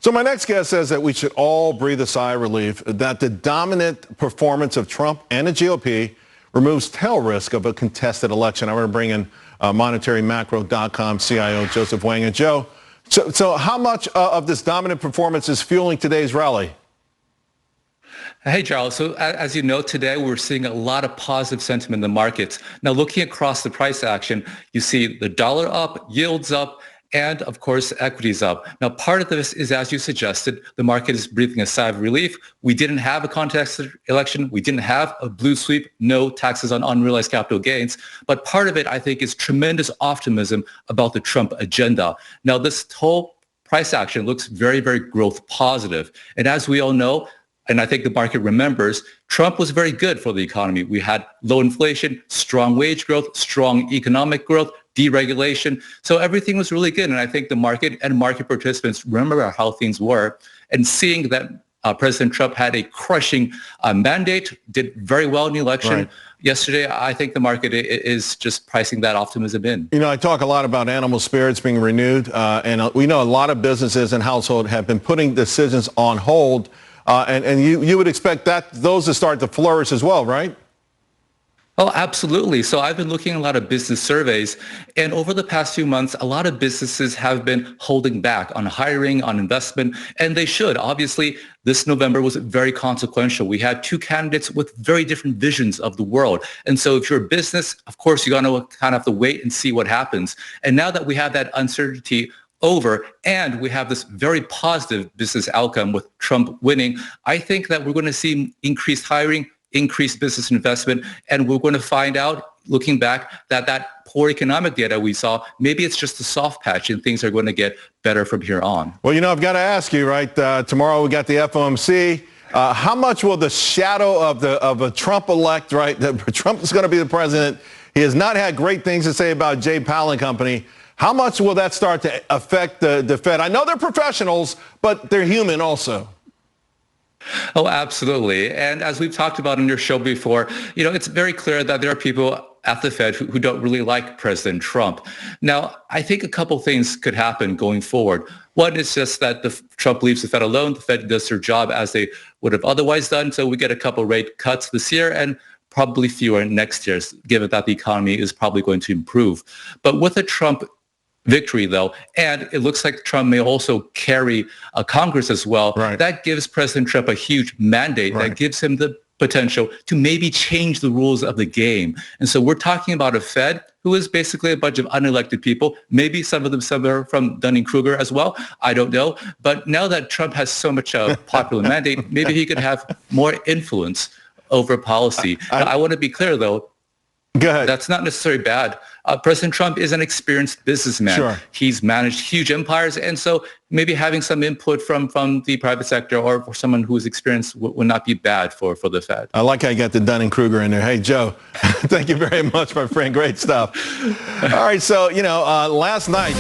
So my next guest says that we should all breathe a sigh of relief, that the dominant performance of Trump and the GOP removes tail risk of a contested election. I want to bring in MonetaryMacro.com CIO Joseph Wang. And Joe, so how much of this dominant performance is fueling today's rally? Hey, Charles. So as you know, today we're seeing a lot of positive sentiment in the markets. Now, looking across the price action, you see the dollar up, yields up, and of course, equities up. Now, part of this is, as you suggested, the market is breathing a sigh of relief. We didn't have a contested election. We didn't have a blue sweep, no taxes on unrealized capital gains. But part of it, I think, is tremendous optimism about the Trump agenda. Now, this whole price action looks very, very growth positive. And as we all know, and I think the market remembers, Trump was very good for the economy. We had low inflation, strong wage growth, strong economic growth, deregulation. So everything was really good. And I think the market and market participants remember how things were. And seeing that President Trump had a crushing mandate, did very well in the election yesterday, I think the market is just pricing that optimism in. You know, I talk a lot about animal spirits being renewed. And we know a lot of businesses and households have been putting decisions on hold. And you would expect those to start to flourish as well, right? Oh, absolutely. So I've been looking at a lot of business surveys, and over the past few months, a lot of businesses have been holding back on hiring, on investment, and they should. Obviously, this November was very consequential. We had two candidates with very different visions of the world. And so if you're a business, of course, you're going to kind of have to wait and see what happens. And now that we have that uncertainty over and we have this very positive business outcome with Trump winning, I think that we're going to see increased hiring, increased business investment, and we're going to find out, looking back, that poor economic data we saw, maybe it's just a soft patch and things are going to get better from here on. Well, you know, I've got to ask you, right, tomorrow we got the FOMC. How much will the shadow of a Trump-elect, right, that Trump is going to be the president, he has not had great things to say about Jay Powell and company, how much will that start to affect the Fed? I know they're professionals, but they're human also. Oh, absolutely. And as we've talked about on your show before, you know, it's very clear that there are people at the Fed who don't really like President Trump. Now, I think a couple things could happen going forward. One is just that Trump leaves the Fed alone. The Fed does their job as they would have otherwise done. So we get a couple rate cuts this year and probably fewer next year, given that the economy is probably going to improve. But with a Trump victory, though, and it looks like Trump may also carry Congress as well. Right. That gives President Trump a huge mandate that gives him the potential to maybe change the rules of the game. And so we're talking about a Fed who is basically a bunch of unelected people, maybe some of them somewhere from Dunning-Kruger as well. I don't know. But now that Trump has so much popular mandate, maybe he could have more influence over policy. I want to be clear, though. Go ahead. That's not necessarily bad. President Trump is an experienced businessman. Sure. He's managed huge empires. And so maybe having some input from the private sector or for someone who's experienced would not be bad for the Fed. I like how you got the Dunning-Kruger in there. Hey, Joe, thank you very much, my friend. Great stuff. All right. So, you know, last night.